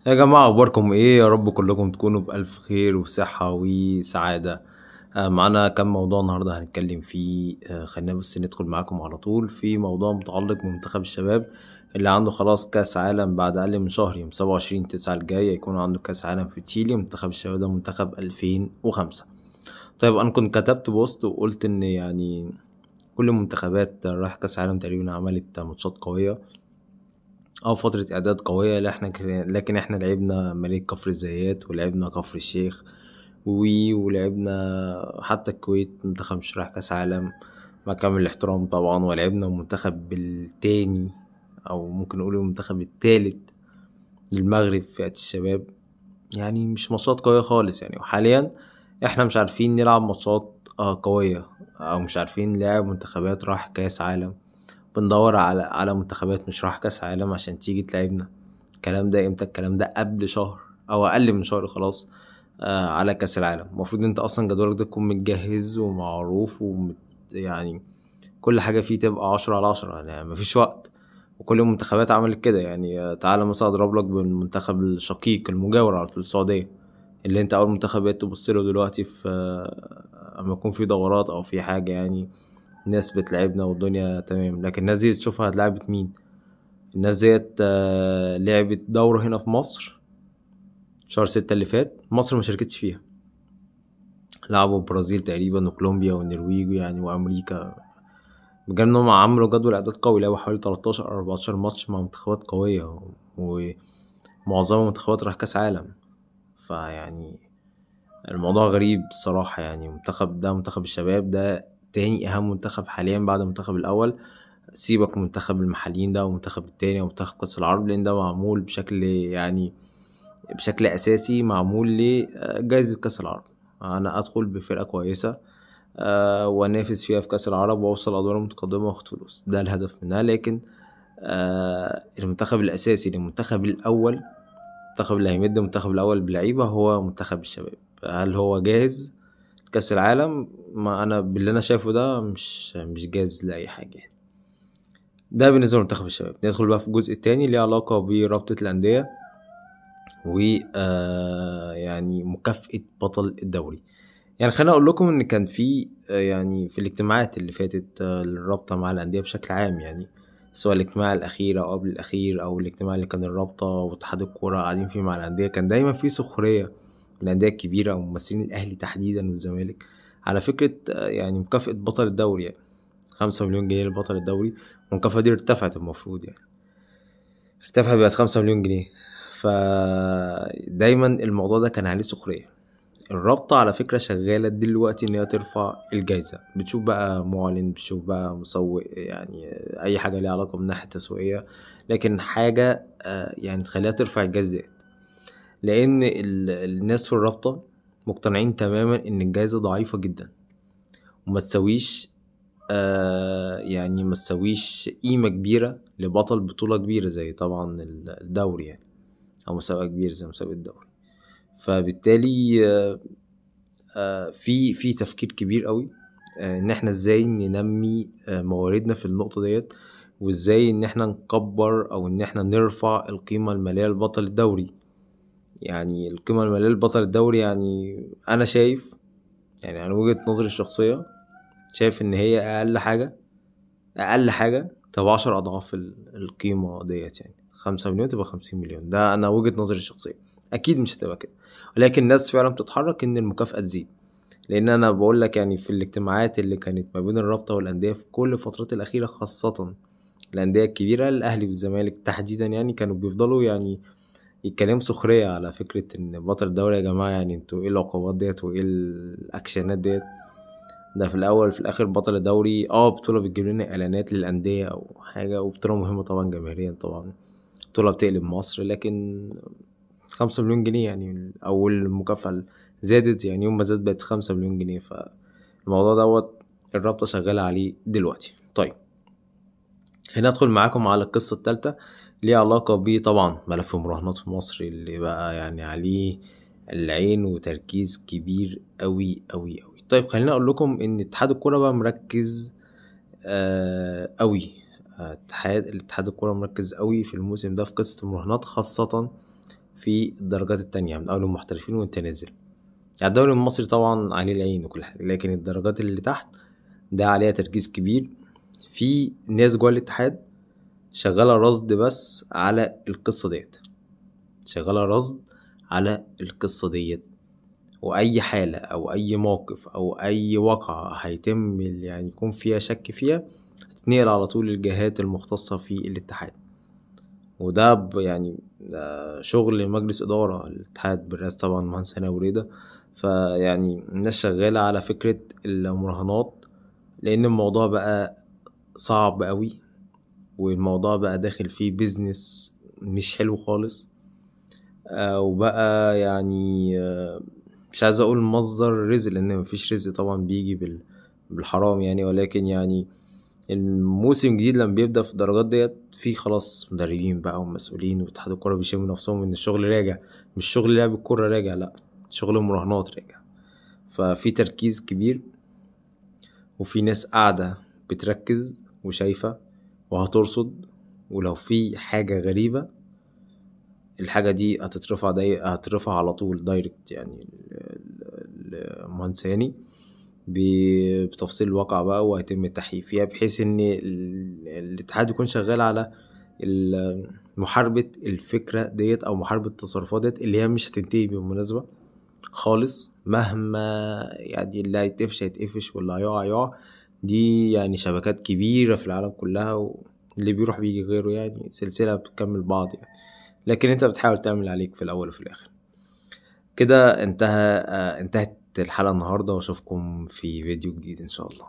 يا جماعة أخباركم إيه؟ يا رب كلكم تكونوا بألف خير وصحة وسعادة. معانا كم موضوع النهاردة هنتكلم فيه. خلينا بس ندخل معاكم على طول في موضوع متعلق بمنتخب الشباب اللي عنده خلاص كأس عالم بعد أقل من شهر، يوم 27/9 الجاي يكون عنده كأس عالم في تشيلي. منتخب الشباب ده منتخب 2005. طيب أنا كنت كتبت بوست وقلت إن يعني كل المنتخبات رايح كأس عالم تقريبا عملت ماتشات قوية فترة إعداد قوية. لكن احنا لعبنا ملك كفر الزيات ولعبنا كفر الشيخ ولعبنا حتى الكويت، منتخب مش رايح كأس عالم مع كامل الاحترام طبعا. ولعبنا المنتخب التاني أو ممكن نقول المنتخب التالت للمغرب في فئة الشباب. يعني مش ماتشات قوية خالص يعني، وحاليا احنا مش عارفين نلعب ماتشات قوية، أو مش عارفين نلعب منتخبات رايح كأس عالم. بندور على منتخبات مش رايحة كأس عالم عشان تيجي تلعبنا. الكلام ده امتى؟ الكلام ده قبل شهر او اقل من شهر خلاص على كأس العالم. المفروض انت اصلا جدولك ده تكون متجهز ومعروف يعني كل حاجة فيه تبقى 10/10، يعني مفيش وقت. وكل المنتخبات عملت كده يعني. تعالى مثلا اضرب لك بالمنتخب الشقيق المجاور على طول، السعودية، اللي انت اول منتخب بقيت تبص له دلوقتي في اما يكون في دورات او في حاجة يعني. ناس بتلعبنا والدنيا تمام، لكن الناس دي تشوفها لعبت مين؟ الناس ديت لعبت دورة هنا في مصر شهر 6 اللي فات، مصر ما شاركتش فيها. لعبوا البرازيل تقريبا وكولومبيا والنرويج يعني وأمريكا. بجانب إنهم عملوا جدول إعداد قوي، لعبوا حوالي 13 أو 14 ماتش مع منتخبات قوية، ومعظمهم منتخبات راح كأس عالم. فيعني الموضوع غريب الصراحة. يعني منتخب ده، منتخب الشباب ده تاني أهم منتخب حاليا بعد المنتخب الأول. سيبك من منتخب المحليين ده ومنتخب التاني ومنتخب كأس العرب، لأن ده معمول بشكل يعني بشكل أساسي معمول لجائزة كأس العرب. أنا أدخل بفرقة كويسة وأنافس فيها في كأس العرب وأوصل أدوار متقدمة وأخد فلوس، ده الهدف منها. لكن المنتخب الأساسي للمنتخب الأول، المنتخب اللي هيمد المنتخب الأول بلعيبة هو منتخب الشباب. هل هو جاهز كأس العالم؟ ما أنا باللي أنا شايفه ده مش جاهز لأي حاجة يعني. ده بالنسبة لمنتخب الشباب. ندخل بقى في الجزء التاني ليه علاقة برابطة الأندية و يعني مكافأة بطل الدوري. يعني خليني أقول لكم إن كان في يعني في الاجتماعات اللي فاتت الرابطة مع الأندية بشكل عام يعني، سواء الاجتماع الأخير أو قبل الأخير أو الاجتماع اللي كان الرابطة واتحاد الكورة قاعدين فيه مع الأندية، كان دايما في سخرية من الأندية الكبيرة وممثلين الأهلي تحديدا والزمالك على فكرة يعني مكافأة بطل الدوري. يعني 5 مليون جنيه لبطل الدوري، والمكافأة دي ارتفعت المفروض يعني، ارتفعت بقت 5 مليون جنيه. فدايما الموضوع ده كان عليه سخرية. الرابطة على فكرة شغالة دلوقتي ان هي ترفع الجايزة، بتشوف بقى معلن، بتشوف بقى مسوق، يعني اي حاجة ليها علاقة من ناحية تسويقية، لكن حاجة يعني تخليها ترفع الجايزة ديت. لان الناس في الرابطة مقتنعين تماما ان الجايزة ضعيفة جدا وما تسويش يعني ما تسويش قيمة كبيرة لبطل بطولة كبيرة زي طبعا الدوري يعني، او مسابقة كبيرة زي مسابقة الدوري. فبالتالي في تفكير كبير قوي ان احنا ازاي ننمي مواردنا في النقطة ديت، وازاي ان احنا نكبر او ان احنا نرفع القيمة المالية لبطل الدوري. يعني القيمة المالية لبطل الدوري، يعني انا شايف، يعني انا وجهة نظري الشخصية شايف ان هي اقل حاجة تبقى 10 اضعاف القيمة ديت. يعني 5 مليون تبقى 50 مليون، ده انا وجهة نظري الشخصية. اكيد مش هتبقى كده، ولكن الناس فعلا بتتحرك ان المكافأة تزيد. لان انا بقول لك يعني في الاجتماعات اللي كانت ما بين الرابطة والاندية في كل الفترات الاخيرة، خاصة الاندية الكبيرة الاهلي والزمالك تحديدا، يعني كانوا بيفضلوا يعني يتكلموا سخرية على فكرة ان بطل الدوري يا جماعة، يعني انتوا ايه العقوبات ديت وايه الاكشنات ديت؟ ده في الاول في الاخر بطل الدوري بطولة بتجيب لنا اعلانات للاندية او حاجة، وبطولة مهمة طبعا جماهيريا طبعا، بطولة بتقلب مصر. لكن 5 مليون جنيه يعني، او المكافأة زادت يعني، يوم ما زاد بقت 5 مليون جنيه. فالموضوع دوت الرابطة شغالة عليه دلوقتي. طيب خلينا ندخل معاكم على القصة التالتة، ليه علاقة بيه طبعا ملف المراهنات في مصر اللي بقى يعني عليه العين وتركيز كبير قوي قوي قوي. طيب خلينا اقول لكم ان اتحاد الكرة بقى مركز قوي. الاتحاد الكرة مركز قوي في الموسم ده في قصة المراهنات، خاصة في الدرجات التانية من اول المحترفين وانت نازل. يعني الدوري المصري طبعا عليه العين وكل حاجة، لكن الدرجات اللي تحت ده عليها تركيز كبير. في ناس جوه الاتحاد شغالة رصد بس على القصة ديت، شغالة رصد على القصة ديت، وأي حالة أو أي موقف أو أي واقعة هيتم يعني يكون فيها شك فيها هتتنقل على طول الجهات المختصة في الاتحاد. وده يعني ده شغل مجلس إدارة الاتحاد بالرئاسة طبعا مهندس هنا وريدة. فيعني الناس شغالة على فكرة المراهنات، لأن الموضوع بقى صعب قوي، والموضوع بقى داخل فيه بيزنس مش حلو خالص. وبقى يعني مش عايز اقول مصدر رزق، لان مفيش رزق طبعا بيجي بالحرام يعني، ولكن يعني الموسم الجديد لما بيبدأ في الدرجات ديت في خلاص مدربين بقى ومسؤولين واتحاد الكرة بيشموا نفسهم ان الشغل راجع، مش شغل لعب الكرة راجع، لا شغل المراهنات راجع. ففي تركيز كبير، وفي ناس قاعدة بتركز وشايفة وهترصد، ولو في حاجة غريبة الحاجة دي هتترفع على طول دايركت يعني المهندس هاني بتفصيل الواقع بقى، وهيتم التحقيق فيها بحيث ان الاتحاد يكون شغال على محاربة الفكرة ديت او محاربة التصرفات ديت اللي هي مش هتنتهي بالمناسبة خالص، مهما يعني اللي هيتقفش هيتقفش واللي هيقع يقع. دي يعني شبكات كبيرة في العالم كلها، واللي بيروح بيجي غيره، يعني سلسلة بتكمل بعض يعني، لكن انت بتحاول تعمل عليك في الاول وفي الاخر. كده انتهت الحلقة النهاردة، واشوفكم في فيديو جديد ان شاء الله.